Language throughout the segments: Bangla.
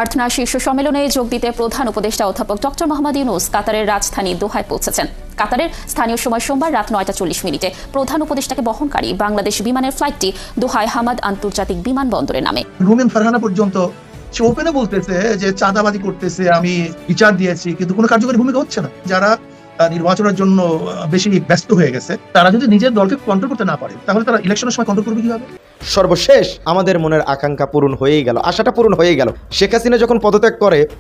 আর্থনা শীর্ষ সম্মেলনে যোগ দিতে প্রধান উপদেষ্টা অধ্যাপক ডক্টর মোহাম্মদ ইউনূস কাতারের রাজধানী দোহায় পৌঁছেছেন। কাতারের স্থানীয় সময় সোমবার রাত 9:40 প্রধান উপদেষ্টাকে বহনকারী বাংলাদেশ বিমানের ফ্লাইটটি দোহায় হামাদ আন্তর্জাতিক বিমানবন্দরে নামে। রুমিন ফারহানা পর্যন্ত সে ওপেনে বলতেছে যে চাঁদাবাজি করতেছে, আমি বিচার দিয়েছি, কিন্তু কোনো কার্যকরী ভূমিকা হচ্ছে না। যারা নির্বাচনের জন্য বেশি ব্যস্ত হয়ে গেছে, তারা যদি নিজের দলকে কন্ট্রোল করতে না পারে, তাহলে তারা ইলেকশনের সময় কন্ট্রোল করবে কিভাবে? সর্বশেষ আমাদের মনের আকাঙ্ক্ষা পূরণ হয়েই গেল, আশাটা পূরণ হয়ে গেল। শেখ হাসিনা যখন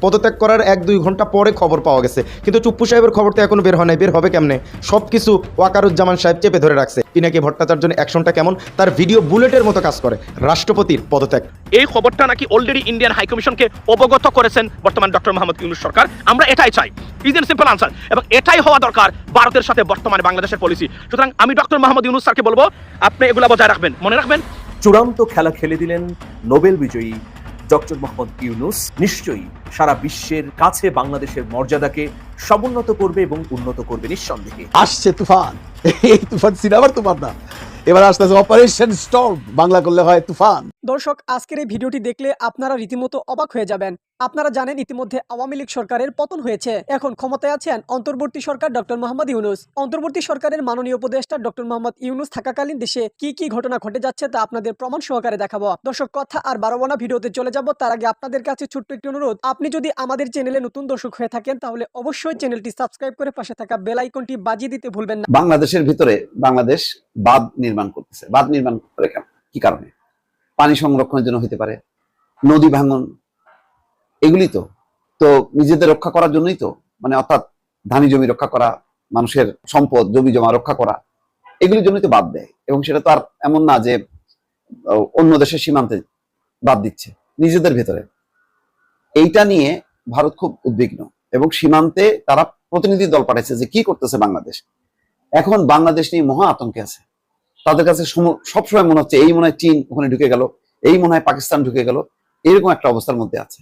পদত্যাগ করার 1-2 ঘন্টা পরে খবর পাওয়া গেছে, কিন্তু চুপ্পু সাহেবের খবর তো এখনো বের হয় নাই। বের হবে কেমনে? সবকিছু ওয়াকারুজ্জামান সাহেব চেপে ধরে রাখছে। পিনাকি ভট্টাচার্যের অ্যাকশনটা কেমন, তার ভিডিও বুলেটের মতো কাজ করে। রাষ্ট্রপতির পদত্যাগ, এই খবরটা নাকি অলরেডি ইন্ডিয়ান হাই কমিশনকে অবগত করেছেন বর্তমান ডক্টর মোহাম্মদ ইউনূস সরকার। আমরা এটাই চাই, ইজ এন সিম্পল আনসার, এবং এটাই হওয়া দরকার ভারতের সাথে বর্তমানে বাংলাদেশের পলিসি। সুতরাং আমি ডক্টর মোহাম্মদ ইউনূস স্যারকে বলবো, আপনি এগুলা বজায় রাখবেন, মনে রাখবেন। চূড়ান্ত খেলা খেলে দিলেন নোবেল বিজয়ী ডক্টর মোহাম্মদ ইউনূস। নিশ্চয়ই সারা বিশ্বের কাছে বাংলাদেশের মর্যাদাকে সমুন্নত করবে এবং উন্নত করবে নিঃসন্দেহে। আসছে তুফান, এই তুফান সিনেমার তুফান না, এবার আসতেছে অপারেশন স্টর্ম, বাংলা করলে হয় তুফান। দর্শক, আজকের এই ভিডিওটি দেখলে আপনারা রীতিমতো অবাক হয়ে যাবেন। আপনারা জানেন ইতিমধ্যে আওয়ামী লীগ সরকারের পতন হয়েছে। এখন ক্ষমতায় আছেন অন্তর্বর্তী সরকার ডক্টর মোহাম্মদ ইউনূস। অন্তর্বর্তী সরকারের মাননীয় উপদেষ্টা ডক্টর মোহাম্মদ ইউনূস থাকাকালীন দেশে কি কি ঘটনা ঘটে যাচ্ছে তা আপনাদের প্রমাণ সহকারে দেখাবো। দর্শক, কথা আর বাড়াবো না, ভিডিওতে চলে যাব। তার আগে আপনাদের কাছে ছোট্ট একটি অনুরোধ, আপনি যদি আমাদের চ্যানেলে নতুন দর্শক হয়ে থাকেন তাহলে অবশ্যই চ্যানেলটি সাবস্ক্রাইব করে পাশে থাকা বেল আইকনটি বাজিয়ে দিতে ভুলবেন না। বাংলাদেশের ভিতরে বাংলাদেশ বাঁধ নির্মাণ করতেছে। বাঁধ নির্মাণ করে কি কারণে? পানি সংরক্ষণের জন্য হতে পারে, নদী ভাঙন, এগুলি তো নিজেদের রক্ষা করার জন্যই তো, মানে অর্থাৎ ধানি জমি রক্ষা করা, মানুষের সম্পদ জমি জমা রক্ষা করা, এগুলির জন্যই তো বাদ দেয়। এবং সেটা তো আর এমন না যে অন্য দেশের সীমান্তে বাদ দিচ্ছে, নিজেদের ভেতরে। এইটা নিয়ে ভারত খুব উদ্বিগ্ন এবং সীমান্তে তারা প্রতিনিধি দল পাঠাইছে যে কি করতেছে বাংলাদেশ। এখন বাংলাদেশ নিয়ে মহা আতঙ্কে আছে। তাদের কাছে সবসময় মনে হচ্ছে এই মনে হয় চীন ওখানে ঢুকে গেল, এই মনে হয় পাকিস্তান ঢুকে গেল, এরকম একটা অবস্থার মধ্যে আছে।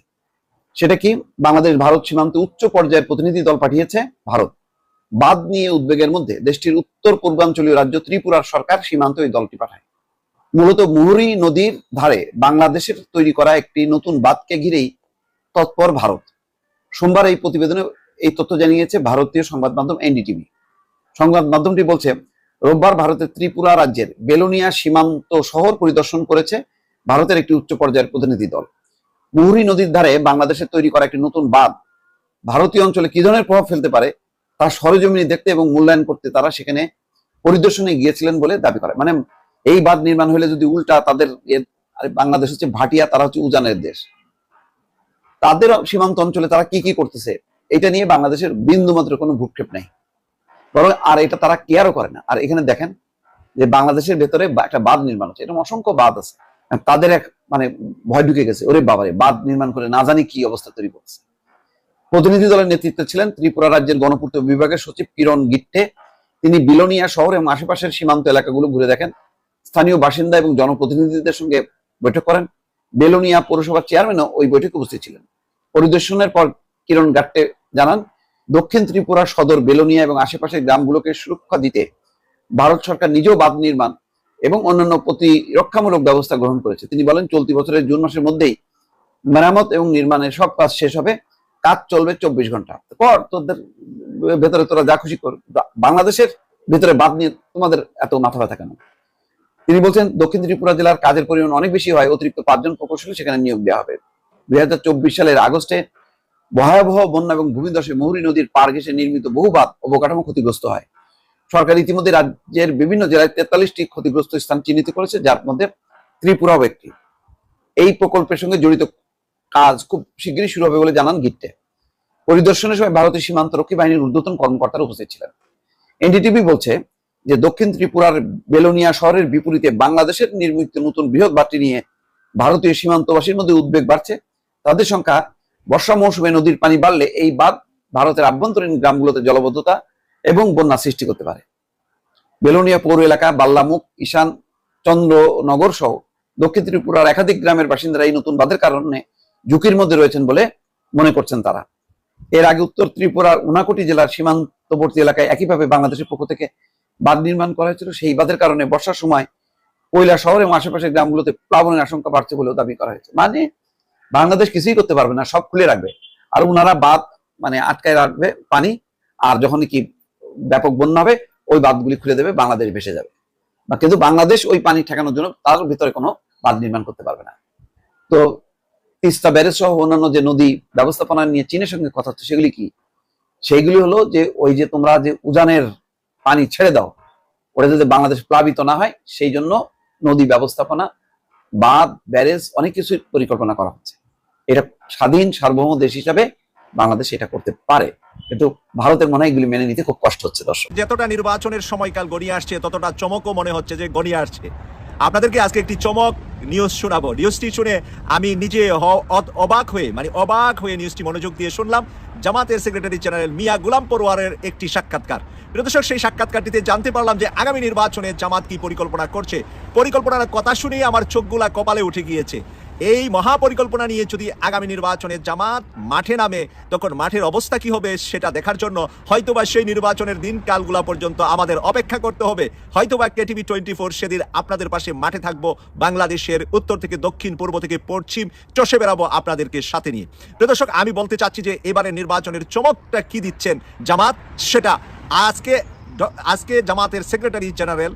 সেটা কি? বাংলাদেশ ভারত সীমান্তে উচ্চ পর্যায়ের প্রতিনিধি দল পাঠিয়েছে ভারত। বাঁধ নিয়ে উদ্বেগের মধ্যে দেশটির উত্তর পূর্বাঞ্চলীয় রাজ্য ত্রিপুরার সরকার সীমান্তে ওই দলটি পাঠায়। মূলত মুহুরী নদীর ধারে বাংলাদেশের তৈরি করা একটি নতুন বাঁধকে ঘিরেই তৎপর ভারত। সোমবার এই প্রতিবেদনে এই তথ্য জানিয়েছে ভারতীয় সংবাদ মাধ্যম এনডিটিভি। সংবাদ মাধ্যমটি বলছে, রোববার ভারতের ত্রিপুরা রাজ্যের বেলোনিয়া সীমান্ত শহর পরিদর্শন করেছে ভারতের একটি উচ্চ পর্যায়ের প্রতিনিধি দল। মুহুরী নদীর ধারে বাংলাদেশের তৈরি করা একটি নতুন বাঁধ ভারতীয় অঞ্চলে কি ধরনের প্রভাব ফেলতে পারে তা সরেজমিনে দেখতে এবং মূল্যায়ন করতে তারা সেখানে পরিদর্শনে গিয়েছিলেন বলে দাবি করে। মানে এই বাঁধ নির্মাণ হলে যদি উল্টা তাদের, বাংলাদেশ হচ্ছে ভাটিয়া, তারা হচ্ছে উজানের দেশ, তাদের সীমান্ত অঞ্চলে তারা কি কি করতেছে এটা নিয়ে বাংলাদেশের বিন্দু মাত্র কোনো ভ্রুক্ষেপ নেই, বরং আর এটা তারা কেয়ারও করে না। আর এখানে দেখেন যে বাংলাদেশের ভেতরে একটা বাঁধ নির্মাণ হচ্ছে, এরকম অসংখ্য বাঁধ আছে। তাদের এক মানে ভয় ঢুকে গেছে, ওরে বাবারে বাঁধ নির্মাণ করে না জানি কি অবস্থা তৈরি করছে। প্রতিনিধি দলের নেতৃত্বে ছিলেন ত্রিপুরা রাজ্যের গণপূর্ত বিভাগের সচিব কিরণ গিট্টে। তিনি বিলোনিয়া শহর এবং আশেপাশের সীমান্ত এলাকাগুলো ঘুরে দেখেন, স্থানীয় বাসিন্দা এবং জনপ্রতিনিধিদের সঙ্গে বৈঠক করেন। বেলোনিয়া পৌরসভার চেয়ারম্যানও ওই বৈঠকে উপস্থিত ছিলেন। পরিদর্শনের পর কিরণ গাট্টে জানান, দক্ষিণ ত্রিপুরা সদর বেলোনিয়া এবং আশেপাশের গ্রামগুলোকে সুরক্ষা দিতে ভারত সরকার নিজেও বাঁধ নির্মাণ এবং অন্যান্য প্রতিরক্ষামূলক ব্যবস্থা গ্রহণ করেছে। তিনি বলেন, চলতি বছরের জুন মাসের মধ্যেই মেরামত এবং নির্মাণের সব কাজ শেষ হবে। কাজ চলবে 24 ঘন্টা। কর, তোদের ভেতরে তোরা যা খুশি কর, বাংলাদেশের ভেতরে বাঁধ নিয়ে তোমাদের এত মাথা ব্যথা কেন? তিনি বলছেন, দক্ষিণ ত্রিপুরা জেলার কাজের পরিমাণ অনেক বেশি হয়, অতিরিক্ত 5 জন প্রকৌশলী সেখানে নিয়োগ দেওয়া হবে। 2024 সালের আগস্টে ভয়াবহ বন্যা এবং ভূমিধসে মুহুরী নদীর পার ঘেঁষে নির্মিত বহু বাঁধ অবকাঠামো ক্ষতিগ্রস্ত হয়। সরকার ইতিমধ্যে রাজ্যের বিভিন্ন জেলায় 43টি ক্ষতিগ্রস্ত স্থান চিহ্নিত করেছে, যার মধ্যে ত্রিপুরাও একটি। এই প্রকল্পের সঙ্গে জড়িত কাজ খুব শীঘ্রই শুরু হবে বলে জানান গিট্টে। পরিদর্শনের সময় ভারতীয় সীমান্তরক্ষী বাহিনীর ঊর্ধ্বতন কর্মকর্তারা উপস্থিত ছিলেন। এনডিটিভি বলছে যে দক্ষিণ ত্রিপুরার বেলোনিয়া শহরের বিপরীতে বাংলাদেশের নির্মিত নতুন বৃহৎ বাঁধটি নিয়ে ভারতীয় সীমান্তবাসীর মধ্যে উদ্বেগ বাড়ছে। তাদের সংখ্যা, বর্ষা মৌসুমে নদীর পানি বাড়লে এই বাঁধ ভারতের আভ্যন্তরীণ গ্রামগুলোতে জলবদ্ধতা এবং বন্যা সৃষ্টি করতে পারে। বেলোনিয়া পৌর এলাকা, বাল্লামুখ, ঈশান চন্দ্রনগর সহ দক্ষিণ ত্রিপুরার একাধিক গ্রামের বাসিন্দারা এই নতুন বাঁধের কারণে ঝুঁকির মধ্যে রয়েছেন বলে মনে করছেন তারা। এর আগে উত্তর ত্রিপুরার উনাকোটি জেলার সীমান্তবর্তী এলাকায় একইভাবে বাংলাদেশের পক্ষ থেকে বাঁধ নির্মাণ করা হয়েছিল। সেই বাঁধের কারণে বর্ষার সময় কৈলা শহর এবং আশেপাশের গ্রামগুলোতে প্লাবনের আশঙ্কা বাড়ছে বলেও দাবি করা হয়েছে। মানে বাংলাদেশ কিছুই করতে পারবে না, সব খুলে রাখবে। আর ওনারা বাঁধ মানে আটকায় রাখবে পানি, আর যখন কি ব্যাপক বন্যা হবে ওই বাঁধগুলি খুলে দেবে, বাংলাদেশ ভেসে যাবে। কিন্তু বাংলাদেশ ওই পানি ঠেকানোর জন্য তার ভিতরে কোনো বাঁধ নির্মাণ করতে পারবে না। তো তিস্তা ব্যারেজ সহ অন্যান্য যে নদী ব্যবস্থাপনা নিয়ে চীনের সঙ্গে কথা হচ্ছে, সেগুলি কি? সেইগুলি হলো যে ওই যে তোমরা যে উজানের পানি ছেড়ে দাও, ওটা যাতে বাংলাদেশ প্লাবিত না হয় সেই জন্য নদী ব্যবস্থাপনা, বাঁধ, ব্যারেজ অনেক কিছু পরিকল্পনা করা হচ্ছে। এটা স্বাধীন সার্বভৌম দেশ হিসাবে বাংলাদেশ এটা করতে পারে, কিন্তু ভারতের মনে হয় এগুলি মেনে নিতে খুব কষ্ট হচ্ছে। দর্শক, যতটা নির্বাচনের সময়কাল গড়িয়ে আসছে ততটা চমকও মনে হচ্ছে যে গড়িয়ে আসছে। আপনাদেরকে আজকে একটি চমক নিউজ শোনাবো। নিউজটি শুনে আমি নিজে অবাক হয়ে নিউজটি মনোযোগ দিয়ে শুনলাম। জামাতের সেক্রেটারি জেনারেল মিয়া গোলাম পরোয়ারের একটি সাক্ষাৎকার। প্রিয় দর্শক, সেই সাক্ষাৎকারটিতে জানতে পারলাম যে আগামী নির্বাচনে জামাত কি পরিকল্পনা করছে। পরিকল্পনার কথা শুনেই আমার চোখগুলা কপালে উঠে গিয়েছে। এই মহাপরিকল্পনা নিয়ে যদি আগামী নির্বাচনে জামাত মাঠে নামে, তখন মাঠের অবস্থা কি হবে সেটা দেখার জন্য হয়তোবা সেই নির্বাচনের দিনকালগুলা পর্যন্ত আমাদের অপেক্ষা করতে হবে। হয়তোবা KTV 24 সেদিন আপনাদের পাশে মাঠে থাকবো, বাংলাদেশের উত্তর থেকে দক্ষিণ, পূর্ব থেকে পশ্চিম চষে বেড়াবো আপনাদেরকে সাথে নিয়ে। প্রিয় দর্শক, আমি বলতে চাচ্ছি যে এবারে নির্বাচনের চমকটা কি দিচ্ছেন জামাত, সেটা আজকে জামাতের সেক্রেটারি জেনারেল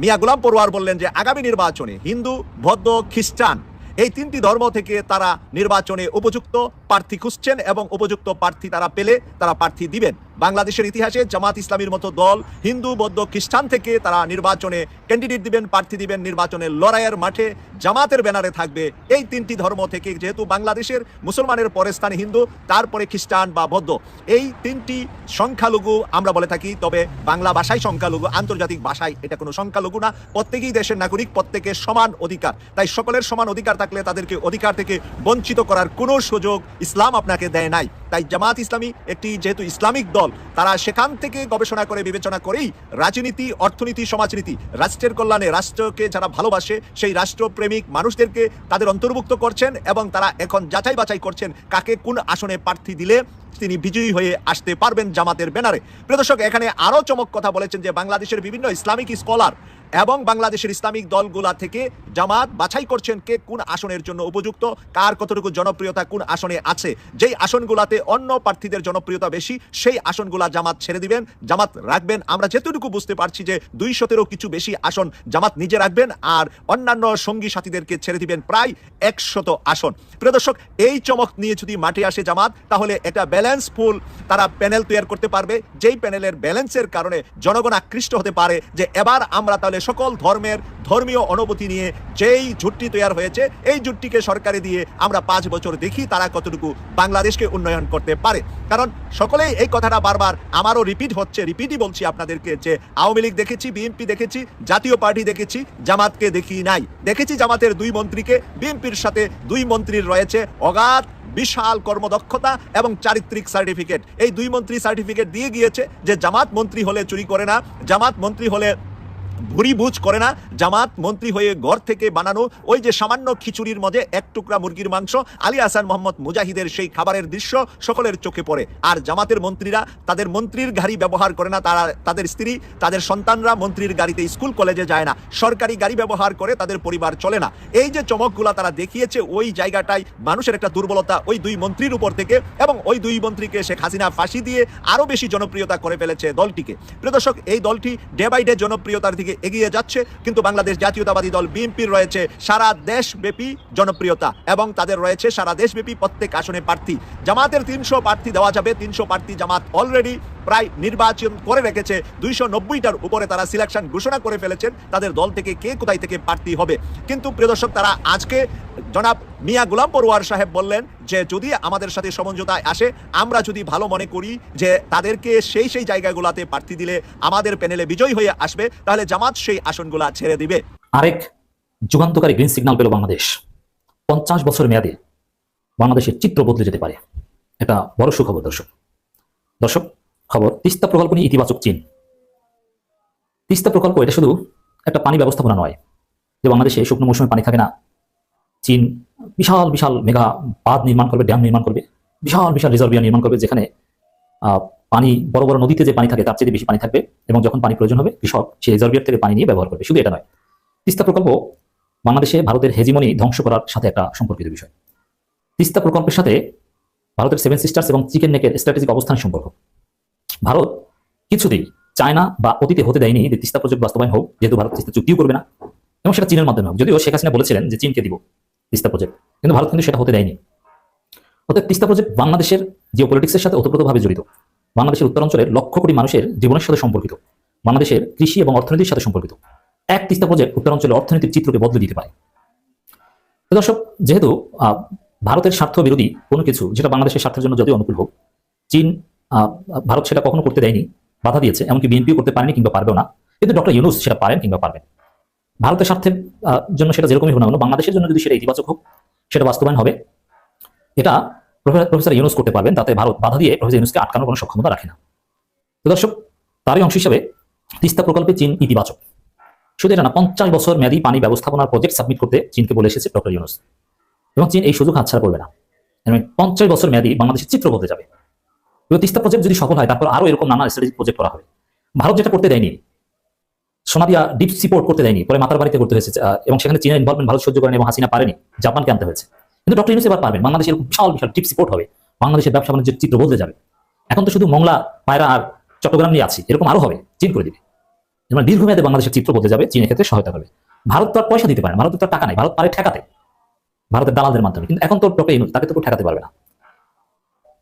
মিয়া গোলাম পরোয়ার বললেন যে আগামী নির্বাচনে হিন্দু, বৌদ্ধ, খ্রিস্টান এই তিনটি ধর্ম থেকে তারা নির্বাচনে উপযুক্ত প্রার্থী খুঁজছেন এবং উপযুক্ত প্রার্থী তারা পেলে তারা প্রার্থী দিবেন। বাংলাদেশের ইতিহাসে জামাত ইসলামীর মতো দল হিন্দু, বৌদ্ধ, খ্রিস্টান থেকে তারা নির্বাচনে ক্যান্ডিডেট দিবেন, প্রার্থী দিবেন। নির্বাচনের লড়াইয়ের মাঠে জামাতের ব্যানারে থাকবে এই তিনটি ধর্ম থেকে, যেহেতু বাংলাদেশের মুসলমানের পরে স্থানে হিন্দু, তারপরে খ্রিস্টান বা বৌদ্ধ, এই তিনটি সংখ্যালঘু আমরা বলে থাকি। তবে বাংলা ভাষায় সংখ্যালঘু, আন্তর্জাতিক ভাষায় এটা কোনো সংখ্যালঘু না। প্রত্যেকেই দেশের নাগরিক, প্রত্যেকের সমান অধিকার। তাই সকলের সমান অধিকার থাকলে তাদেরকে অধিকার থেকে বঞ্চিত করার কোনো সুযোগ ইসলাম আপনাকে দেয় নাই। তাই জামাত ইসলামী একটি যেহেতু ইসলামিক দল, তারা সেখান থেকে গবেষণা করে বিবেচনা করেই রাজনীতি, অর্থনীতি, সমাজনীতি, রাষ্ট্রের কল্যাণে, রাষ্ট্রকে যারা ভালোবাসে সেই রাষ্ট্রপ্রেমিক মানুষদেরকে তাদের অন্তর্ভুক্ত করছেন এবং তারা এখন যাচাই বাছাই করছেন কাকে কোন আসনে প্রার্থী দিলে তিনি বিজয়ী হয়ে আসতে পারবেন জামাতের ব্যানারে। প্রিয় দর্শক, এখানে আরো চমক কথা বলেছেন যে বাংলাদেশের বিভিন্ন ইসলামিক স্কলার এবং বাংলাদেশের ইসলামিক দলগুলা থেকে জামাত বাছাই করছেন কে কোন আসনের জন্য উপযুক্ত, কার কতটুকু জনপ্রিয়তা কোন আসনে আছে। যেই আসনগুলাতে অন্য প্রার্থীদের জনপ্রিয়তা বেশি সেই আসনগুলা জামাত ছেড়ে দিবেন, জামাত রাখবেন। আমরা যেটুকু বুঝতে পারছি যে 200-এরও কিছু বেশি আসন জামাত নিজে রাখবেন আর অন্যান্য সঙ্গী সাথীদেরকে ছেড়ে দিবেন প্রায় 100 আসন। প্রিয় দর্শক, এই চমক নিয়ে যদি মাঠে আসে জামাত, তাহলে এটা ব্যালেন্সফুল তারা প্যানেল তৈরি করতে পারবে, যেই প্যানেলের ব্যালেন্সের কারণে জনগণ আকৃষ্ট হতে পারে যে এবার আমরা তাহলে সকল ধর্মের ধর্মীয় অনুভূতি নিয়ে যেই জোটটি তৈরি হয়েছে এই জোটটিকে সরকারে দিয়ে আমরা 5 বছর দেখি তারা কতটুকু বাংলাদেশকে উন্নয়ন করতে পারে। কারণ সকলেই এই কথাটা বারবার আমারও রিপিটই বলছি আপনাদেরকে যে আওয়ামী লীগ দেখেছি, বিএনপি দেখেছি, জাতীয় পার্টি দেখেছি, জামাতকে দেখি নাই। দেখেছি জামাতের 2 মন্ত্রীকে, বিএনপির সাথে 2 মন্ত্রীর রয়েছে অগাধ বিশাল কর্মদক্ষতা এবং চারিত্রিক সার্টিফিকেট। এই 2 মন্ত্রী সার্টিফিকেট দিয়ে গিয়েছে যে জামাত মন্ত্রী হলে চুরি করে না, জামাত মন্ত্রী হলে ভুরি বুঝ করে না, জামাত মন্ত্রী হয়ে ঘর থেকে বানানো ওই যে সামান্য খিচুড়ির মধ্যে 1 টুকরা মুরগির মাংস, আলী হাসান মোহাম্মদ মুজাহিদের সেই খাবারের দৃশ্য সকলের চোখে পড়ে। আর জামাতের মন্ত্রীরা তাদের মন্ত্রীর গাড়ি ব্যবহার করে না, তারা তাদের স্ত্রী, তাদের সন্তানরা মন্ত্রীর গাড়িতে স্কুল কলেজে যায় না, সরকারি গাড়ি ব্যবহার করে, তাদের পরিবার চলে না। এই যে চমকগুলা তারা দেখিয়েছে, ওই জায়গাটায় মানুষের একটা দুর্বলতা ওই 2 মন্ত্রীর উপর থেকে, এবং ওই 2 মন্ত্রীকে শেখ হাসিনা ফাঁসি দিয়ে আরো বেশি জনপ্রিয়তা করে ফেলেছে দলটিকে। প্রিয় দর্শক, এই দলটি ডে বাই ডে জনপ্রিয়তার দিকে এগিয়ে যাচ্ছে, কিন্তু বাংলাদেশ জাতীয়তাবাদী দল বিএনপির রয়েছে সারা দেশব্যাপী জনপ্রিয়তা এবং তাদের রয়েছে সারা দেশব্যাপী প্রত্যেক আসনে প্রার্থী। জামাতের 300 প্রার্থী দেওয়া যাবে, 300 প্রার্থী জামাত অলরেডি প্রায় নির্বাচন করে রেখেছে। 290টার উপরে তারা সিলেকশন ঘোষণা করে ফেলেছেন তাদের দল থেকে কে কোথায় থেকে প্রার্থী হবে। কিন্তু প্রিয় দর্শক, তারা আজকে জনাব মিয়া গোলাম পরোয়ার সাহেব বললেন যে যদি আমাদের সাথে সমঝোতায় আসে, আমরা যদি ভালো মনে করি যে তাদেরকে সেই জায়গাগুলোতে প্রার্থী দিলে আমাদের প্যানেলে বিজয়ী হয়ে আসবে, তাহলে জামাত সেই আসনগুলা ছেড়ে দিবে। আরেক যুগান্তকারী গ্রিন সিগন্যাল পেল বাংলাদেশ। 50 বছর মেয়াদে বাংলাদেশের চিত্র বদলে যেতে পারে, এটা বড় সুখবর। দর্শক খবর, তিস্তা প্রকল্প নিয়ে ইতিবাচক চীন। তিস্তা প্রকল্প এটা শুধু একটা পানি ব্যবস্থাপনা নয় যে বাংলাদেশে শুকনো মৌসুমে পানি থাকে না, চীন বিশাল বিশাল মেগা বাঁধ নির্মাণ করবে, ড্যাম নির্মাণ করবে, বিশাল বিশাল রিজার্ভিয়ার নির্মাণ করবে, যেখানে পানি বড় বড় নদীতে যে পানি থাকে তার চেয়ে বেশি পানি থাকবে, এবং যখন পানি প্রয়োজন হবে কৃষক সেই রিজার্ভিয়ার থেকে পানি নিয়ে ব্যবহার করবে। শুধু এটা নয়, তিস্তা প্রকল্প বাংলাদেশে ভারতের হেজিমনি ধ্বংস করার সাথে একটা সম্পর্কিত বিষয়। তিস্তা প্রকল্পের সাথে ভারতের সেভেন সিস্টার্স এবং চিকেন নেকের স্ট্র্যাটেজিক অবস্থানের সম্পর্ক। ভারত কিছুতেই চায় না বা অতীতে হতে দেয়নি যে তিস্তা প্রজেক্ট বাস্তবায়ন হোক, যেহেতু ভারত তিস্তা চুক্তিও করবে না এবং সেটা চীনের মাধ্যমে হোক। যদিও শেখ হাসিনা বলেছিলেন যে চীনকে দিব তিস্তা প্রজেক্ট, কিন্তু ভারত কিন্তু সেটা হতে দেয়নি। অর্থাৎ তিস্তা প্রজেক্ট বাংলাদেশের জিওপলিটিক্সের সাথে ওতপ্রোতভাবে জড়িত, বাংলাদেশের উত্তরাঞ্চলের লক্ষ কোটি মানুষের জীবনের সাথে সম্পর্কিত, বাংলাদেশের কৃষি এবং অর্থনীতির সাথে সম্পর্কিত। এক তিস্তা প্রজেক্ট উত্তরাঞ্চলের অর্থনৈতিক চিত্রকে বদলে দিতে পারে। তো দর্শক, যেহেতু ভারতের স্বার্থ বিরোধী কোনো কিছু যেটা বাংলাদেশের স্বার্থের জন্য যদিও অনুকূল হোক, চীন ভারত সেটা কখনো করতে দেয়নি, বাধা দিয়েছে, এমনকি বিএনপিও করতে পারেনি কিংবা পারবেও না। কিন্তু ডক্টর ইউনূস সেটা পারেন কিংবা পারবেন। ভারতের স্বার্থের জন্য সেটা যেরকমই হোক না কেন, বাংলাদেশের জন্য যদি সেটা ইতিবাচক হোক, সেটা বাস্তবায়ন হবে, এটা প্রফেসর ইউনূস করতে পারবেন। তাতে ভারত বাধা দিয়ে প্রফেসর ইউনূসকে আটকানোর কোনো সক্ষমতা রাখে না। তো দর্শক, তারই অংশ হিসেবে তিস্তা প্রকল্পে চীন ইতিবাচক। শুধু এটা না, 50 বছর মেয়াদী পানি ব্যবস্থাপনার প্রজেক্ট সাবমিট করতে চীনকে বলে এসেছে ডক্টর ইউনূস, এবং চীন এই সুযোগ হাতছাড়া করবে না। 50 বছর মেয়াদী বাংলাদেশের চিত্র বদলে যাবে। এবং তিস্তা প্রজেক্ট যদি সফল হয়, তারপর আরো এরকম নানা স্ট্র্যাটেজিক প্রজেক্ট করা হবে। ভারত যেটা করতে দেয়নি, সোনাদিয়া ডিপ সিপোর্ট করতে দেয়নি, পরে মাতার বাড়িতে করতে হয়েছে, এবং সেখানে চীনের ইনভলভমেন্ট ভারত সহ্য করেনি এবং হাসিনা পারেনি, জাপানকে আনতে হয়েছে। কিন্তু ডক্টর ইউনূস এবার পারবেন। বাংলাদেশের বিশাল বিশাল ডিপ সিপোর্ট হবে, বাংলাদেশের ব্যবসা বাণিজ্যের চিত্র বদলে যাবে। এখন তো শুধু মংলা, পায়রা আর চট্টগ্রাম নিয়ে আছি, এরকম আরো হবে, চীন করে দিবে। মানে দীর্ঘমেয়াদে বাংলাদেশের চিত্র বদলে যাবে, চীনের ক্ষেত্রে সহায়তা করবে। ভারত তো আর পয়সা দিতে পারে না, ভারতের তো টাকা নেই, ভারত পারে ঠেকাতে ভারতের দালালদের মাধ্যমে, কিন্তু এখন তো ডক্টর ইউনূস তাকে তো ঠেকাতে পারবে না।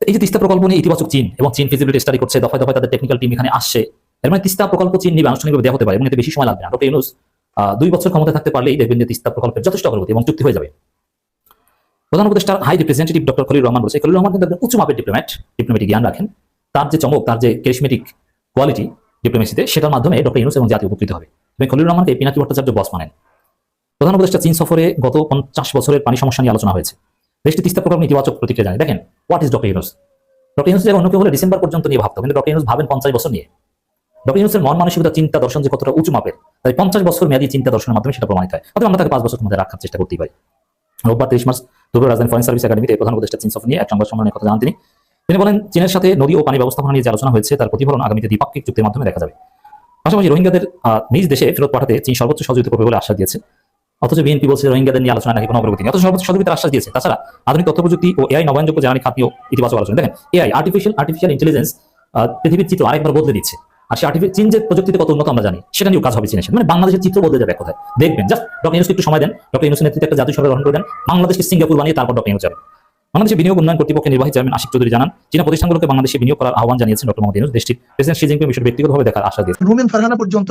এই যে তিস্তা প্রকল্প নিয়ে ইতিবাচক চীন, এবং চীন ফিজিবিলিটি স্টাডি করছে, দফায় দফায় তাদের টেকনিক্যাল টিম এখানে আসছে, এর মানে তিস্তা প্রকল্প চীন নিবে, আনুষ্ঠানিকভাবে দেওয়া হতে পারে এবং এতে বেশি সময় লাগবে না। ডক্টর ইউনূস 2 বছর ক্ষমতা থাকতে পারলেই দেখবেন যে তিস্তা প্রকল্পের যথেষ্ট অগ্রগতি এবং চুক্তি হয়ে যাবে। প্রধান উপদেষ্টার high representative doctor Khalil Rahman বলছে, খলিল রহমান কিন্তু একজন উচ্চ মাপের ডিপ্লোম্যাটিক জ্ঞান রাখেন। তার যে চমক, তার যে ক্যারিসমেটিক কোয়ালিটি ডিপ্লোমেসিতে, সেটার মাধ্যমে ডক্টর ইউনূস এবং জাতি উপকৃত হবে। এবং খলিল রহমানকে পিনাকি ভট্টাচার্য বস মানেন। প্রধান উপদেষ্টা চীন সফরে গত 50 বছরের পানি সমস্যা নিয়ে আলোচনা হয়েছে। দেশটি তিস্তা প্রকল্প ইতিবাচক প্রতিক্রিয়া জানায়। দেখেন, what is doctor Yunus? Doctor Yunus অন্য কেউ হলে ডিসেম্বর পর্যন্ত নিয়ে ভাবতো, কিন্তু ডক্টর ইউনূস ভাবেন 50 বছর নিয়ে। ডক্টর ইউনূসের মন মানসিকতা, চিন্তা দর্শন যে কতটা উঁচু মাপের, তাই 50 বছর মেয়াদী চিন্তা দর্শনের মাধ্যমে সেটা প্রমাণিত হয়। অথবা আমরা তাকে 5 বছর মধ্যে রাখার চেষ্টা করতেই পারি। রোববার 23 মার্চ দুপুরে রাজধানী ফরেন সার্ভিস একাডেমিতে প্রধান উপদেষ্টা চীন সফর নিয়ে এক সংবাদ সম্মেলনে কথা জানান তিনি। তিনি বলেন, চীনের সাথে নদী ও পানি ব্যবস্থাপনা নিয়ে যে আলোচনা হয়েছে, তার প্রতিফলন আগামীতে দ্বিপাক্ষিক চুক্তির মাধ্যমে দেখা যাবে। পাশাপাশি রোহিঙ্গাদের নিজ দেশে ফেরত পাঠাতে চীন সর্বোচ্চ সহযোগিতা করবে বলে আশ্বাস দিয়েছে। অথচ বিএনপি বলছে রোহিঙ্গাদের নিয়ে আলোচনা নাকি কোনো অগ্রগতি নেই, অথচ সর্বোচ্চ সহযোগিতার আশ্বাস দিয়েছে। তাছাড়া আধুনিক তথ্য প্রযুক্তি ও এআই নবায়নযোগ্য জ্বালানি খাত নিয়েও ইতিবাচক আলোচনা। দেখেন, এআই আর্টিফিশিয়াল ইন্টেলিজেন্স পৃথিবীর চিত্র আরেকবার বদলে দিচ্ছে। আর সে চীন যে প্রযুক্তিতে কত উন্নত আমরা জানি, সেটা নিয়েও কাজ হবে চীনের সাথে। মানে বাংলাদেশের চিত্র বদলে যাবে এক কথায়। দেখবেন, জাস্ট ডক্টর ইউনূসকে একটু সময় দেন, ডক্টর ইউনূসের নেতৃত্বে একটা জাতীয় সরকার গঠন করে দেন, বাংলাদেশকে সিঙ্গাপুর বানিয়ে তারপর ডক্টর ইউনূস যাবে। বাংলাদেশের বিনিয়োগ উন্নয়ন কর্তৃপক্ষের নির্বাহী চেয়ারম্যান আশিক চৌধুরী জানান, চীনা প্রতিষ্ঠানগুলোকে বাংলাদেশে বিনিয়োগ করার আহ্বান জানিয়েছেন ডক্টর মোহাম্মদ ইউনূস। দেশটির প্রেসিডেন্ট শি জিনপিং বিষয়টি ব্যক্তিগতভাবে দেখার আশা দিয়েছেন। রুমেন ফারহানা পর্যন্ত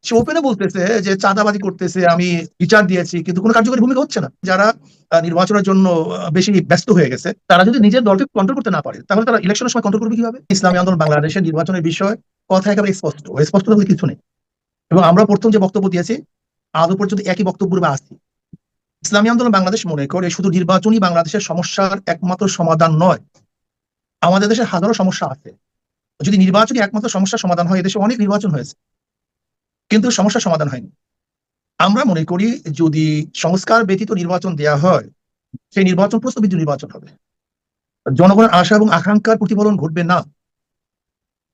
সে ওপেনে বলতেছে যে চাঁদাবাজি করতেছে, আমি বিচার দিয়েছি, কিন্তু কোনো কার্যকরী ভূমিকা হচ্ছে না। যারা নির্বাচনের জন্য বেশি ব্যস্ত হয়ে গেছে, তারা যদি নিজের দলকে কন্ট্রোল করতে না পারে, তাহলে তারা ইলেকশনের সময় কন্ট্রোল করবে কিভাবে? ইসলামী আন্দোলন বাংলাদেশের নির্বাচনের বিষয় কথা একেবারে স্পষ্ট বলে কিছু নেই। এবং আমরা প্রথম যে বক্তব্য দিয়েছি, আজও পর্যন্ত একই বক্তব্য আসছি। ইসলামী আন্দোলন বাংলাদেশ মনে করে শুধু নির্বাচনই বাংলাদেশের সমস্যার একমাত্র সমাধান নয়, আমাদের দেশের হাজারো সমস্যা আছে। যদি নির্বাচনই একমাত্র সমস্যার সমাধান হয়, এদেশে অনেক নির্বাচন হয়েছে কিন্তু সমস্যার সমাধান হয়নি। আমরা মনে করি যদি সংস্কার ব্যতীত নির্বাচন দেয়া হয়, সেই নির্বাচন প্রশ্নবিদ্ধ নির্বাচন হবে, জনগণের আশা এবং আকাঙ্ক্ষার প্রতিফলন ঘটবে না।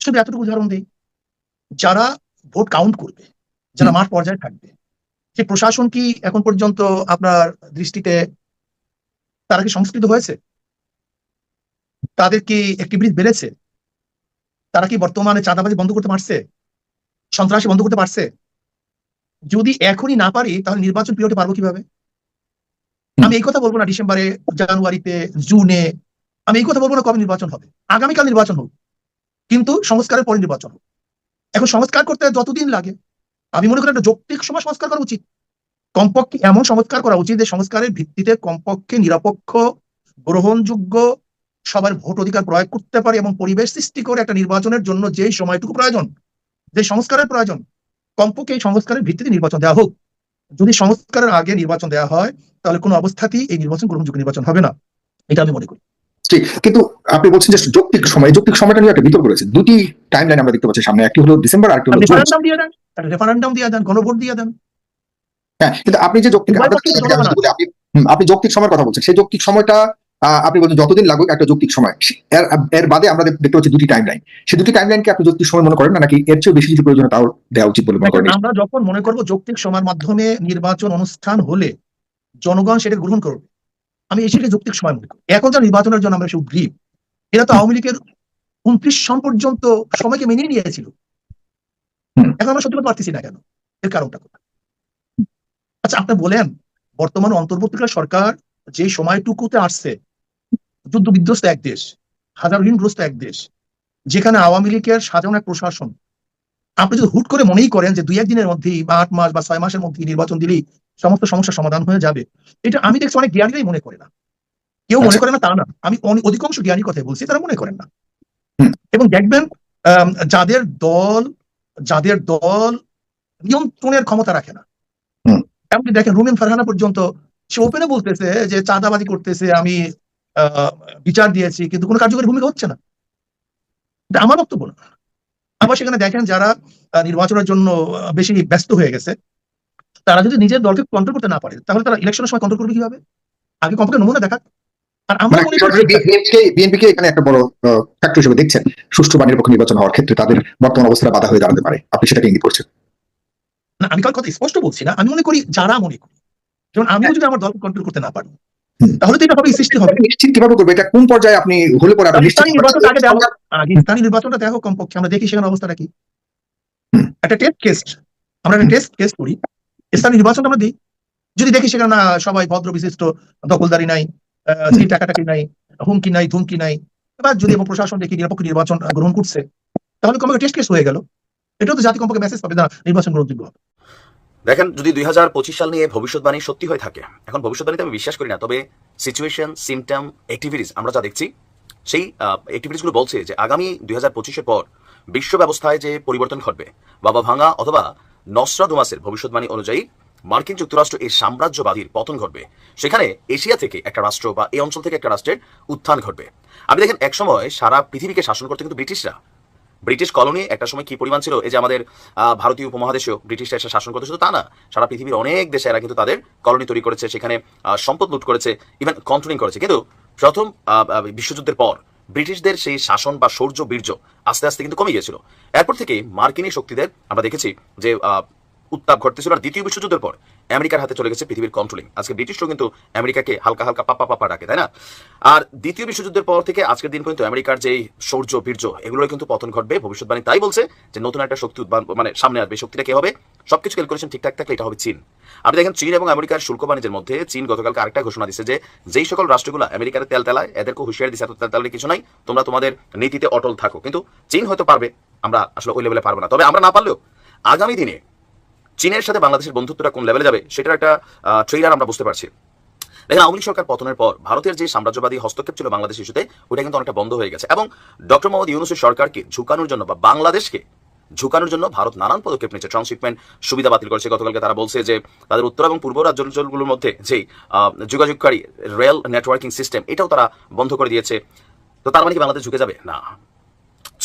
শুধু এতটুকু উদাহরণ দিই, যারা ভোট কাউন্ট করবে, যারা মাঠ পর্যায়ে থাকবে, সেই প্রশাসন কি এখন পর্যন্ত আপনার দৃষ্টিতে তারা কি সংস্কৃত হয়েছে? তাদের কি অ্যাক্টিভিটিস বেড়েছে? তারা কি বর্তমানে চাঁদাবাজি বন্ধ করতে পারছে? সন্ত্রাসী বন্ধ করতে পারছে? যদি এখনই না পারি, তাহলে নির্বাচন পিরিয়ডে পারবো কিভাবে? আমি এই কথা বলবো না ডিসেম্বরে, জানুয়ারিতে, জুনে, আমি এই কথা বলবো না কবে নির্বাচন হবে। আগামীকাল নির্বাচন হোক, কিন্তু সংস্কারের পরে নির্বাচন হোক। এখন সংস্কার করতে যতদিন লাগে, আমি মনে করি একটা যৌক্তিক সময় সংস্কার করা উচিত। কমপক্ষে এমন সংস্কার করা উচিত যে সংস্কারের ভিত্তিতে কমপক্ষে নিরপেক্ষ, গ্রহণযোগ্য, সবার ভোট অধিকার প্রয়োগ করতে পারে এবং পরিবেশ সৃষ্টি করে একটা নির্বাচনের জন্য যে সময়টুকু প্রয়োজন, যে সংস্কারের প্রয়োজন, কমপক্ষে এই সংস্কারের ভিত্তিতে নির্বাচন দেওয়া হোক। যদি সংস্কারের আগে নির্বাচন দেওয়া হয়, তাহলে কোনো অবস্থাতেই এই নির্বাচন গ্রহণযোগ্য নির্বাচন হবে না, এটা আমি মনে করি। ঠিক, কিন্তু আপনি বলছেন যে যৌক্তিক সময়টা নিয়ে একটা বিতর্ক রয়েছে। দুটি টাইমলাইন আমরা দেখতে পাচ্ছি সামনে, একটি হলো ডিসেম্বর, আর একটি হলো রেফারেন্ডাম দিয়ে দেন, রেফারেন্ডাম দিয়ে দেন, গণভোট দিয়ে দেন। হ্যাঁ, কিন্তু আপনি যে যৌক্তিক আপনি যৌক্তিক সময়ের কথা বলছেন, সেই যৌক্তিক সময়টা আপনি বলছেন যতদিন লাগুক একটা যৌক্তিক সময়, এর বাদে আমরা দেখতে পাচ্ছি দুটি টাইমলাইন। সেই দুটি টাইমলাইনকে আপনি যৌক্তিক সময় মনে করেন না, নাকি এর চেয়ে বেশি কিছু প্রয়োজন তাও দেওয়া উচিত বলে মনে করেন? আমরা যখন মনে করবো যৌক্তিক সময়ের মাধ্যমে নির্বাচন অনুষ্ঠান হলে জনগণ সেটা গ্রহণ করবে, আমি এসে যৌক্তিক সময় মনে করি। এখন যা নির্বাচনের জন্য আমরা উদ্গ্রীব, এরা তো আওয়ামী লীগের 29 সন পর্যন্ত সময়কে মেনে নিয়েছিল। এখন আমরা সত্যি কথা পারতেছি না কেন? এর কারণটা কোথায়? আচ্ছা, আপনি বলেন, বর্তমান অন্তর্বর্তীকালীন সরকার যে সময়টুকুতে আসছে, যুদ্ধ বিধ্বস্ত এক দেশ, হাজার ঋণগ্রস্ত এক দেশ, যেখানে আওয়ামী লীগের সাধারণ এক প্রশাসন, আপনি যদি হুট করে মনেই করেন যে 2-1 দিনের মধ্যেই বা 8 মাস বা 6 মাসের মধ্যে নির্বাচন দিলেই সমস্ত সমস্যার সমাধান হয়ে যাবে, এটা আমি দেখছি অনেক জ্ঞানীরাই মনে করে না। কেউ মনে করে না তা না, আমি অধিকাংশ জ্ঞানীর কথাই বলছি, তারা মনে করেন না। এবং দেখবেন যাদের দল নিয়ন্ত্রণের ক্ষমতা রাখে না, এমনকি দেখেন রুমিন ফারহানা পর্যন্ত সে ওপেনে বলতেছে যে চাঁদাবাজি করতেছে, আমি বিচার দিয়েছি, কিন্তু কোনো কার্যকরী ভূমিকা হচ্ছে না। এটা আমার বক্তব্য না। আবার সেখানে দেখেন যারা নির্বাচনের জন্য বেশি ব্যস্ত হয়ে গেছে, তারা যদি নিজের দলকে কন্ট্রোল করতে না পারে, তাহলে তারা ইলেকশনের সময় কন্ট্রোল করবে কিভাবে? আগে কমপক্ষে নমুনা দেখা। আর আমরা মনে করি বিএনপিকে এখানে একটা বড় ফ্যাক্টর হিসেবে দেখছেন সুষ্ঠু বা নিরপেক্ষ নির্বাচন হওয়ার ক্ষেত্রে তাদের বর্তমান অবস্থায় বাধা হয়ে দাঁড়াতে পারে, আপনি সেটাকে ইঙ্গিত করছেন? না, আমি কারোর কথা স্পষ্ট বলছি না, আমি মনে করি যারা মনে করি, যেমন আমিও যদি আমার দলকে কন্ট্রোল করতে না পারি, তাহলে তো এটা হবে সৃষ্টি হবে। নিশ্চিত কিভাবে করবে? এটা কোন পর্যায়ে আপনি হলে পরে আপনি নিশ্চিত স্থানীয় নির্বাচনটা দেখো কমপক্ষে, আমরা দেখি সেখানে অবস্থাটা কি। একটা টেস্ট কেস, আমরা একটা টেস্ট কেস করি, স্থানীয় নির্বাচনটা আমরা দিই, যদি দেখি সেখানে না সবাই ভদ্র বিশিষ্ট, দখলদারি নাই, টাকাটাকি নাই, হুমকি নাই, ধুমকি নাই, এবার যদি প্রশাসন দেখি নিরপেক্ষ নির্বাচন গ্রহণ করছে, তাহলে কমপক্ষে টেস্ট কেস হয়ে গেল। এটাও তো জাতি কমপক্ষে মেসেজ পাবে না নির্বাচন গ্রহণযোগ্য হবে। দেখেন, যদি 2025 সাল নিয়ে ভবিষ্যৎবাণী সত্যি হয়ে থাকে, এখন ভবিষ্যৎবাণীতে আমি বিশ্বাস করি না, তবে সিচুয়েশন, সিমটম, অ্যাক্টিভিটিস আমরা যা দেখছি, সেই অ্যাক্টিভিটিসগুলো বলছে যে আগামী 2025-এর পর বিশ্ব ব্যবস্থায় যে পরিবর্তন ঘটবে, বাবা ভাঙা অথবা নস্ট্রাডামাসের ভবিষ্যৎবাণী অনুযায়ী মার্কিন যুক্তরাষ্ট্র এই সাম্রাজ্যবাদীর পতন ঘটবে। সেখানে এশিয়া থেকে একটা রাষ্ট্র বা এই অঞ্চল থেকে একটা রাষ্ট্রের উত্থান ঘটবে। আপনি দেখেন, একসময় সারা পৃথিবীকে শাসন করতে কিন্তু ব্রিটিশরা, ব্রিটিশ কলোনি একটা সময় কি পরিমাণ ছিল, এই যে আমাদের ভারতীয় উপমহাদেশেও ব্রিটিশরা এসে শাসন করতে, শুধু তা না, সারা পৃথিবীর অনেক দেশে এরা কিন্তু তাদের কলোনি তৈরি করেছে, সেখানে সম্পদ লুট করেছে, ইভেন কন্ট্রোলিং করেছে। কিন্তু প্রথম বিশ্বযুদ্ধের পর ব্রিটিশদের সেই শাসন বা শৌর্য বীর্য আস্তে আস্তে কিন্তু কমে গিয়েছিল। এরপর থেকে মার্কিনী শক্তিদের আমরা দেখেছি যে উত্তাপ ঘটতেছিল, আর দ্বিতীয় বিশ্বযুদ্ধের পর আমেরিকার হাতে চলে গেছে পৃথিবীর কন্ট্রোলিং। আজকে ব্রিটিশরাও কিন্তু আমেরিকাকে হালকা হালকা পাপা পাপা ডাকে, তাই না? আর দ্বিতীয় বিশ্বযুদ্ধের পর থেকে আজকের দিন পর্যন্ত আমেরিকার যেই শৌর্য বীর্য, এগুলোর কিন্তু পতন ঘটবে। ভবিষ্যৎবাণী তাই বলছে যে নতুন একটা শক্তি মানে সামনে আসবে। শক্তিটা কি হবে? সবকিছু ক্যালকুলেশন ঠিকঠাক থাকলে এটা হবে চীন। আপনি দেখেন, চীন এবং আমেরিকার শুল্ক বাণিজ্যের মধ্যে চীন গতকালকে আরেকটা ঘোষণা দিচ্ছে যে যেই সকল রাষ্ট্রগুলো আমেরিকার তেল তেলায়, এদেরকে হুঁশিয়ারি দিচ্ছে, এত তেল তেলালে কিছু নাই, তোমরা তোমাদের নীতিতে অটল থাকো। কিন্তু চীন হয়তো পারবে, আমরা আসলে ওই লেভেলে পারবো না। তবে আমরা না পারলেও আগামী দিনে চীনের সাথে বাংলাদেশের বন্ধুত্বটা কোন লেভেলে যাবে সেটার একটা ট্রেইলার আমরা বুঝতে পারছি। দেখেন, আওয়ামী লীগ সরকার পতনের পর ভারতের যে সাম্রাজ্যবাদী হস্তক্ষেপ ছিল বাংলাদেশ ইস্যুতে, ওটা কিন্তু অনেকটা বন্ধ হয়ে গেছে। এবং ডক্টর মোহাম্মদ ইউনূসের সরকারকে ঝুঁকানোর জন্য বা বাংলাদেশকে ঝুঁকানোর জন্য ভারত নানান পদক্ষেপ নিচ্ছে। ট্রান্সশিপমেন্ট সুবিধা বাতিল করেছে। গতকালকে তারা বলছে যে তাদের উত্তর এবং পূর্ব রাজ্যাঞ্চলগুলোর মধ্যে যেই যোগাযোগকারী রেল নেটওয়ার্কিং সিস্টেম, এটাও তারা বন্ধ করে দিয়েছে। তো তার মানে কি বাংলাদেশ ঝুঁকে যাবে? না।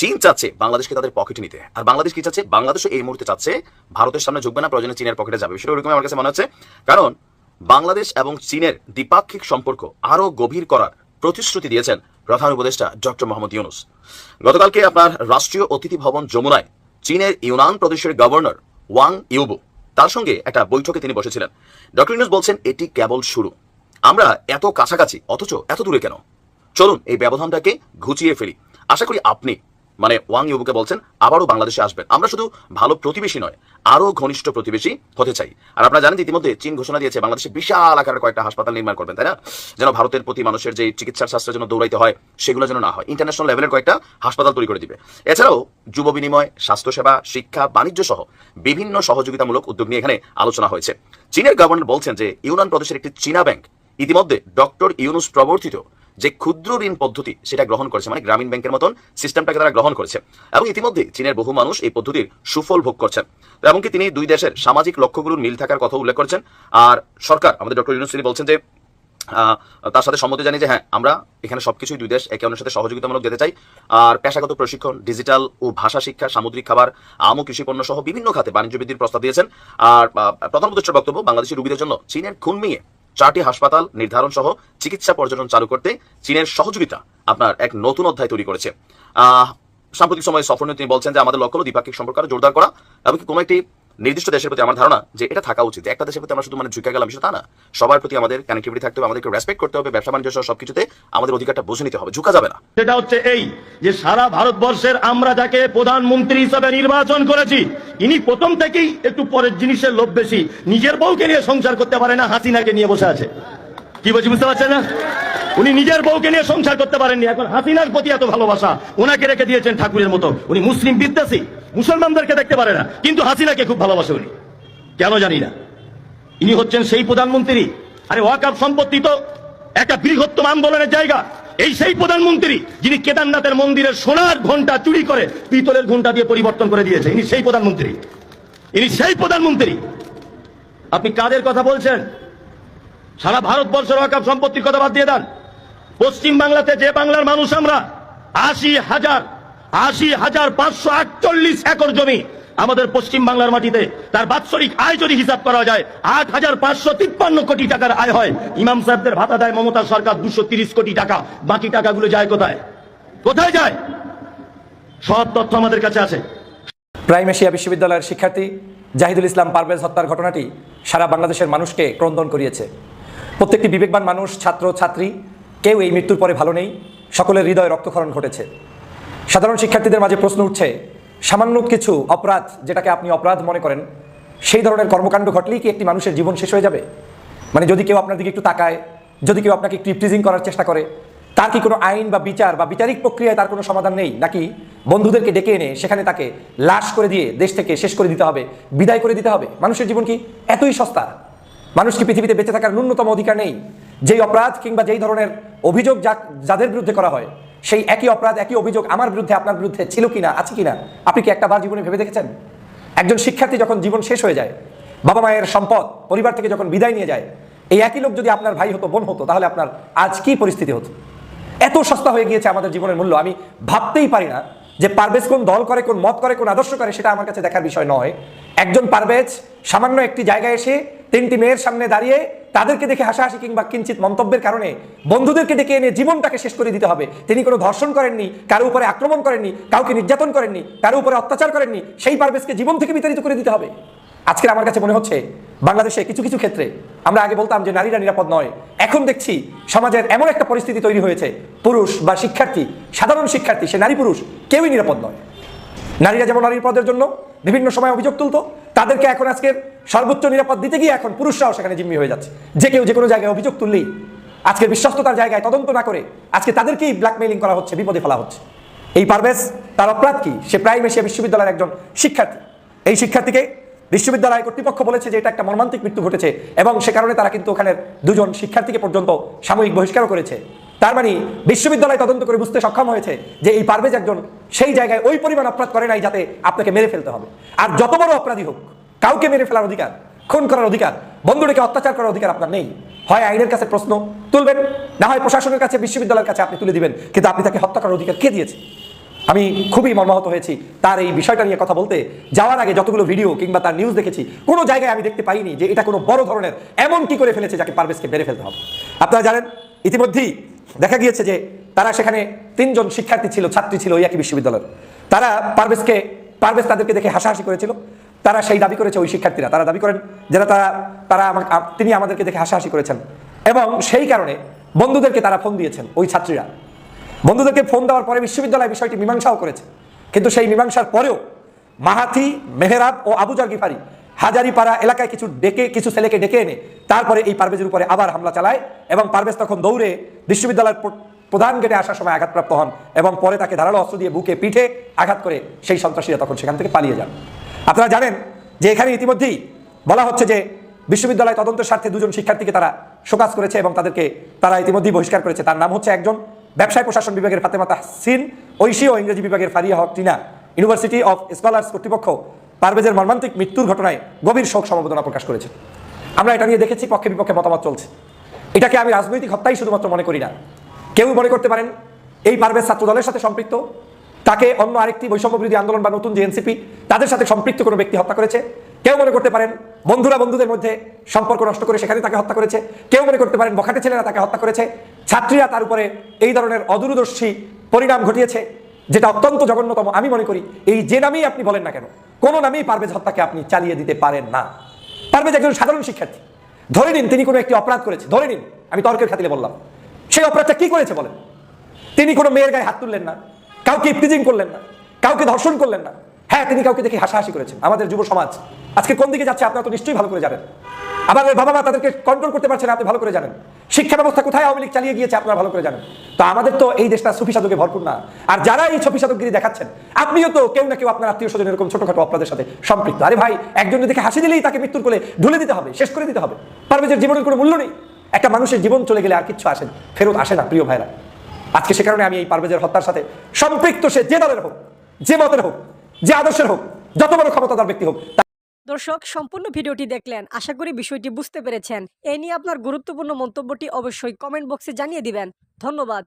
চীন চাচ্ছে বাংলাদেশকে তাদের পকেটে নিতে, আর বাংলাদেশ কি চাচ্ছে? বাংলাদেশও এই মুহূর্তে চাচ্ছে ভারতের সামনে ঝুঁকবে না, প্রয়োজনে চীনের পকেটে যাবে। সেটা ওরকম আমার কাছে মনে হচ্ছে, কারণ বাংলাদেশ এবং চীনের দ্বিপাক্ষিক সম্পর্ক আরো গভীর করার প্রতিশ্রুতি দিয়েছেন প্রধান উপদেষ্টা ডক্টর মোহাম্মদ ইউনূস। গতকালকে আপনার রাষ্ট্রীয় অতিথি ভবন যমুনায় চীনের ইউনান প্রদেশের গভর্নর ওয়াং ইউবু, তার সঙ্গে একটা বৈঠকে তিনি বসেছিলেন। ডক্টর ইউনূস বলছেন, এটি কেবল শুরু, আমরা এত কাছাকাছি অথচ এত দূরে কেন, চলুন এই ব্যবধানটাকে ঘুচিয়ে ফেলি। আশা করি আপনি, মানে ওয়াং ইউবুকে বলছেন, আবারও বাংলাদেশে আসবেন। আমরা শুধু ভালো প্রতিবেশী নয়, আরো ঘনিষ্ঠ প্রতিবেশী হতে চাই। আর আপনারা জানেন, ইতিমধ্যে চীন ঘোষণা দিয়েছে বাংলাদেশে বিশাল আকারের কয়েকটা হাসপাতাল নির্মাণ করবেন, তাই না? যেন ভারতের প্রতি মানুষের যে চিকিৎসার শাস্ত্রের জন্য দৌড়াইতে হয়, সেগুলো যেন না হয়, ইন্টারন্যাশনাল লেভেলের কয়েকটা হাসপাতাল তৈরি করে দিবে। এছাড়াও যুব বিনিময়, স্বাস্থ্যসেবা, শিক্ষা, বাণিজ্য সহ বিভিন্ন সহযোগিতামূলক উদ্যোগ নিয়ে এখানে আলোচনা হয়েছে। চীনের গভর্নর বলছেন যে ইউনান প্রদেশের একটি চীনা ব্যাংক ইতিমধ্যে ডক্টর ইউনূস প্রবর্তিত যে ক্ষুদ্র ঋণ পদ্ধতি সেটা গ্রহণ করেছে, মানে গ্রামীণ ব্যাংকের মতন সিস্টেমটাকে তারা গ্রহণ করেছে। এবং ইতিমধ্যে চীনের বহু মানুষ এই পদ্ধতির সুফল ভোগ করছেন। এমনকি তিনি দুই দেশের সামাজিক লক্ষ্যগুলোর মিল থাকার কথা উল্লেখ করেছেন। আর সরকার, আমাদের ডক্টর ইউনূস তিনি বলছেন যে তার সাথে সম্মতি জানিয়ে যে হ্যাঁ, আমরা এখানে সবকিছুই দুই দেশ একে অন্যের সাথে সহযোগিতামূলক দিতে চাই। আর পেশাগত প্রশিক্ষণ, ডিজিটাল ও ভাষা শিক্ষা, সামুদ্রিক খাবার, আম ও কৃষি পণ্য সহ বিভিন্ন খাতে বাণিজ্য বৃদ্ধির প্রস্তাব দিয়েছেন। আর প্রধান উপদেষ্টার বক্তব্য, বাংলাদেশের রোগীদের জন্য চীনের খুনমিংয়ে 4টি হাসপাতাল নির্ধারণ সহ চিকিৎসা পর্যটন চালু করতে চীনের সহযোগিতা আপনার এক নতুন অধ্যায় তৈরি করেছে। সাম্প্রতিক সময়ে সফর নিয়ে তিনি বলছেন যে আমাদের লক্ষ্য হল দ্বিপাক্ষিক সম্পর্ক আরো জোরদার করা এবং কোনো একটি নির্দিষ্ট দেশের প্রতি আমার ধারণা যে এটা থাকা উচিত। একটা দেশের প্রতি আমরা শুধু মানে ঝুঁকে গেলাম সেটা তা না, সবার প্রতি আমাদের কানেক্টিভিটি থাকতে হবে, আমাদেরকে রেসপেক্ট করতে হবে, ব্যবসা বাণিজ্য সহ সবকিছুতে আমাদের অধিকারটা বুঝে নিতে হবে, ঝুঁকা যাবে না। সেটা হচ্ছে এই যে সারা ভারতবর্ষের আমরা যাকে প্রধানমন্ত্রী হিসাবে নির্বাচন করেছি, ইনি প্রথম থেকেই একটু পরের জিনিসের লোভ বেশি, নিজের বউকে নিয়ে সংসার করতে পারে না, হাসিনাকে নিয়ে বসে আছে। কি বলছি বুঝতে পারছেন না? উনি নিজের বউকে নিয়ে সংসার করতে পারেননি, এখন হাসিনার প্রতি এত ভালোবাসা, ওনাকে রেখে দিয়েছেন ঠাকুরের মতো। উনি মুসলিম বিদ্বেষী, মুসলমানদেরকে দেখতে পারে না, কিন্তু হাসিনাকে খুব ভালোবাসে উনি, কেন জানি না। ইনি হচ্ছেন সেই প্রধানমন্ত্রী। আরে ওয়াকফ সম্পত্তি তো একটা বৃহত্তম আন্দোলনের জায়গা। এই সেই প্রধানমন্ত্রী যিনি কেদারনাথের মন্দিরের সোনার ঘন্টা চুরি করে পিতলের ঘন্টা দিয়ে পরিবর্তন করে দিয়েছে। ইনি সেই প্রধানমন্ত্রী, ইনি সেই প্রধানমন্ত্রী। আপনি কাদের কথা বলছেন? সারা ভারতবর্ষের ওয়াকফ সম্পত্তির কথা বাদ দিয়ে দেন। পশ্চিম বাংলাতে যে বাংলার মানুষ আমরা, ৮০,৫৪৮ একর জমি আমাদের পশ্চিম বাংলার মাটিতে, তার বাৎসরিক আয় যদি হিসাব করা যায় ৮,৫৫৩ কোটি টাকার আয় হয়। ইমাম সাহেবদের ভাতা দেয় মমতা সরকার ২৩০ কোটি টাকা, বাকি টাকাগুলো যায় কোথায়? কোথায় যায়? সব তথ্য আমাদের কাছে আছে। প্রাইম এশিয়া বিশ্ববিদ্যালয়ের শিক্ষার্থী জাহিদুল ইসলাম পারভেজ হত্যার ঘটনাটি সারা বাংলাদেশের মানুষকে ক্রন্দন করিয়েছে। প্রত্যেকটি বিবেকবান মানুষ, ছাত্র ছাত্রী, কেউ এই মৃত্যুর পরে ভালো নেই, সকলের হৃদয়ে রক্তক্ষরণ ঘটেছে। সাধারণ শিক্ষার্থীদের মাঝে প্রশ্ন উঠছে, সামান্য কিছু অপরাধ যেটাকে আপনি অপরাধ মনে করেন, সেই ধরনের কর্মকাণ্ড ঘটলেই কি একটি মানুষের জীবন শেষ হয়ে যাবে? মানে যদি কেউ আপনার দিকে একটু তাকায়, যদি কেউ আপনাকে একটু টিজিং করার চেষ্টা করে, তার কি কোনো আইন বা বিচার বা বিচারিক প্রক্রিয়ায় তার কোনো সমাধান নেই? নাকি বন্ধুদেরকে ডেকে এনে সেখানে তাকে লাশ করে দিয়ে দেশ থেকে শেষ করে দিতে হবে, বিদায় করে দিতে হবে? মানুষের জীবন কি এতই সস্তা? মানুষ কি পৃথিবীতে বেঁচে থাকার ন্যূনতম অধিকার নেই? যেই অপরাধ কিংবা যেই ধরনের অভিযোগ যাদের বিরুদ্ধে করা হয়, সেই একই অপরাধ একই অভিযোগ আমার বিরুদ্ধে আপনার বিরুদ্ধে ছিল কিনা, আছে কিনা, আপনি কি একটাবার জীবনে ভেবে দেখেছেন? একজন শিক্ষার্থী যখন জীবন শেষ হয়ে যায়, বাবা মায়ের সম্পদ পরিবার থেকে যখন বিদায় নিয়ে যায়, এই একই লোক যদি আপনার ভাই হতো, বোন হতো, তাহলে আপনার আজ কি পরিস্থিতি হতো? এত সস্তা হয়ে গিয়েছে আমাদের জীবনের মূল্য। আমি ভাবতেই পারি না যে পারভেজ কোন দল করে, কোন মত করে, কোন আদর্শ করে, সেটা আমার কাছে দেখার বিষয় নয়। একজন পারভেজ সামান্য একটি জায়গায় এসে 3টি মেয়ের সামনে দাঁড়িয়ে তাদেরকে দেখে হাসাহাসি কিংবা কিঞ্চিত মন্তব্যের কারণে বন্ধুদেরকে ডেকে এনে জীবনটাকে শেষ করে দিতে হবে। তিনি কোনো ধর্ষণ করেননি, কারো উপরে আক্রমণ করেননি, কাউকে নির্যাতন করেননি, কারো উপরে অত্যাচার করেননি, সেই পারভেজকে জীবন থেকে বিতাড়িত করে দিতে হবে। আজকে আমার কাছে মনে হচ্ছে বাংলাদেশে কিছু কিছু ক্ষেত্রে, আমরা আগে বলতাম যে নারীরা নিরাপদ নয়, এখন দেখছি সমাজের এমন একটা পরিস্থিতি তৈরি হয়েছে, পুরুষ বা শিক্ষার্থী, সাধারণ শিক্ষার্থী, সে নারী পুরুষ কেউই নিরাপদ নয়। নারীরা যেমন নারীর পদের জন্য বিভিন্ন সময় অভিযোগ তুলতো, তাদেরকে এখন আজকের সর্বোচ্চ নিরাপদ দিতে গিয়ে এখন পুরুষরাও সেখানে জিম্মি হয়ে যাচ্ছে। যে কেউ যে কোনো জায়গায় অভিযোগ তুললেই আজকের বিশ্বস্ততার জায়গায় তদন্ত না করে আজকে তাদেরকেই ব্ল্যাকমেইলিং করা হচ্ছে, বিপদে ফেলা হচ্ছে। এই পারভেজ, তার অপরাধ কি? সে প্রাইম এশিয়া বিশ্ববিদ্যালয়ের একজন শিক্ষার্থী। এই শিক্ষার্থীকে বিশ্ববিদ্যালয় কর্তৃপক্ষ বলেছে যে এটা একটা মর্মান্তিক মৃত্যু ঘটেছে, এবং সে কারণে তারা কিন্তু ওখানের 2 জন শিক্ষার্থীকে পর্যন্ত সাময়িক বহিষ্কারও করেছে। তার মানে বিশ্ববিদ্যালয় তদন্ত করে বুঝতে সক্ষম হয়েছে যে এই পারভেজ একজন সেই জায়গায় ওই পরিমাণ অপরাধ করে নাই যাতে আপনাকে মেরে ফেলতে হবে। আর যত বড় অপরাধী হোক, কাউকে মেরে ফেলার অধিকার, খুন করার অধিকার, বন্ধুকে অত্যাচার করার অধিকার আপনার নেই। হয় আইনের কাছে প্রশ্ন তুলবেন, না হয় প্রশাসনের কাছে, বিশ্ববিদ্যালয়ের কাছে আপনি তুলে দিবেন, কিন্তু আপনি তাকে হত্যা করার অধিকার কে দিয়েছে? আমি খুবই মর্মাহত হয়েছি তার এই বিষয়টা নিয়ে কথা বলতে যাওয়ার আগে। যতগুলো ভিডিও কিংবা তার নিউজ দেখেছি, কোনো জায়গায় আমি দেখতে পাইনি যে এটা কোনো বড় ধরনের এমন কি করে ফেলেছে যাকে পারভেজকে মেরে ফেলতে হবে। আপনারা জানেন ইতিমধ্যেই দেখা গিয়েছে যে তারা সেখানে 3 জন শিক্ষার্থী ছিল, ছাত্রী ছিল ওই একই বিশ্ববিদ্যালয়ের। তারা পারভেজ তাদেরকে দেখে হাসাহাসি করেছিল। তারা সেই দাবি করেছে, ওই শিক্ষার্থীরা তারা দাবি করেন যারা তিনি আমাদেরকে দেখে হাসাহাসি করেছেন, এবং সেই কারণে বন্ধুদেরকে তারা ফোন দিয়েছেন। ওই ছাত্রীরা বন্ধুদেরকে ফোন দেওয়ার পরে বিশ্ববিদ্যালয় বিষয়টি মীমাংসাও করেছে, কিন্তু সেই মীমাংসার পরেও মাহাথি, মেহরাব ও আবুজার গিফারি হাজারিপাড়া এলাকায় কিছু ছেলেকে ডেকে এনে তারপরে এই পারভেজের উপরে আবার হামলা চালায়, এবং পারভেজ তখন দৌড়ে বিশ্ববিদ্যালয়ের প্রধান গেটে আসার সময় আঘাতপ্রাপ্ত হন, এবং পরে তাকে ধারালো অস্ত্র দিয়ে বুকে পিঠে আঘাত করে সেই সন্ত্রাসীরা তখন সেখান থেকে পালিয়ে যান। আপনারা জানেন যে এখানে ইতিমধ্যেই বলা হচ্ছে যে বিশ্ববিদ্যালয় তদন্তের স্বার্থে 2 জন শিক্ষার্থীকে তারা শোকাজ করেছে, এবং তাদেরকে তারা ইতিমধ্যেই বহিষ্কার করেছে। তার নাম হচ্ছে একজন ব্যবসায় প্রশাসন বিভাগের ফাতেমা তাহসিন ঐশী ও ইংরেজি বিভাগের ফারিয়া হক টিনা। ইউনিভার্সিটি অফ স্কলার্স কর্তৃপক্ষ পারভেজের মর্মান্তিক মৃত্যুর ঘটনায় গভীর শোক সমবেদনা প্রকাশ করেছে। আমরা এটা নিয়ে দেখেছি পক্ষে বিপক্ষে মতামত চলছে। এটাকে আমি রাজনৈতিক হত্যাই শুধুমাত্র মনে করি না। কেউ মনে করতে পারেন এই পারভেজ ছাত্র দলের সাথে সম্পৃক্ত, তাকে অন্য আরেকটি বৈষম্য বিরোধী আন্দোলন বা নতুন যে এনসিপি তাদের সাথে সম্পৃক্ত কোনো ব্যক্তি হত্যা করেছে। কেউ মনে করতে পারেন বন্ধুরা বন্ধুদের মধ্যে সম্পর্ক নষ্ট করে সেখানে তাকে হত্যা করেছে। কেউ মনে করতে পারেন বখাটে ছেলেরা তাকে হত্যা করেছে, ছাত্রীরা তার উপরে এই ধরনের অদূরদর্শী পরিণাম ঘটিয়েছে। যেটা অত্যন্ত জঘন্যতম আমি মনে করি, এই যে নামেই আপনি বলেন না কেন, কোনো নামেই পারভেজ হত্যাকে আপনি চালিয়ে দিতে পারেন না। পারভেজ একজন সাধারণ শিক্ষার্থী, ধরে নিন তিনি কোনো একটি অপরাধ করেছে, ধরে নিন, আমি তর্কের খাতিরে বললাম, সেই অপরাধটা কি করেছে বলেন? তিনি কোনো মেয়ের গায়ে হাত তুললেন না, কাউকে ইফতিজিং করলেন না, কাউকে ধর্ষণ করলেন না। হ্যাঁ, তিনি কাউকে দেখে হাসাহাসি করেছেন। আমাদের যুব সমাজ আজকে কোন দিকে যাচ্ছে আপনারা তো নিশ্চয়ই ভালো করে জানেন। আমাদের বাবা মা তাদেরকে কন্ট্রোল করতে পারছেন, আপনি ভালো করে জানেন। শিক্ষা ব্যবস্থা কোথায় আওয়ামী লীগ চালিয়ে গিয়েছে আপনারা ভালো করে জানেন। তো আমাদের তো এই দেশটা সুফি সাধকে ভরপুর না। আর যারা এই সুফি সাধকগিরি দেখাচ্ছেন, আপনিও তো কেউ না কেউ আপনার আত্মীয় স্বজন এরকম ছোটখাটো অপরাধের সাথে সম্পৃক্ত। আরে ভাই, একজন দেখে হাসি দিলেই তাকে মৃত্যুর কোলে ঢুলে দিতে হবে, শেষ করে দিতে হবে। পারভেজের জীবনের কোনো মূল্য নেই। একটা মানুষের জীবন চলে গেলে আর কিচ্ছু আসে ফেরত আসে না প্রিয় ভাইরা। আজকে সে কারণে আমি এই পারভেজের হত্যার সাথে সম্পৃক্ত, সে যে দলের হোক, যে মতের হোক, যে আদর্শের হোক, যত বড় ক্ষমতাধর ব্যক্তি হোক। দর্শক, সম্পূর্ণ ভিডিওটি দেখলেন, আশা করি বিষয়টি বুঝতে পেরেছেন। এই নিয়ে আপনার গুরুত্বপূর্ণ মন্তব্যটি অবশ্যই কমেন্ট বক্সে জানিয়ে দিবেন। ধন্যবাদ।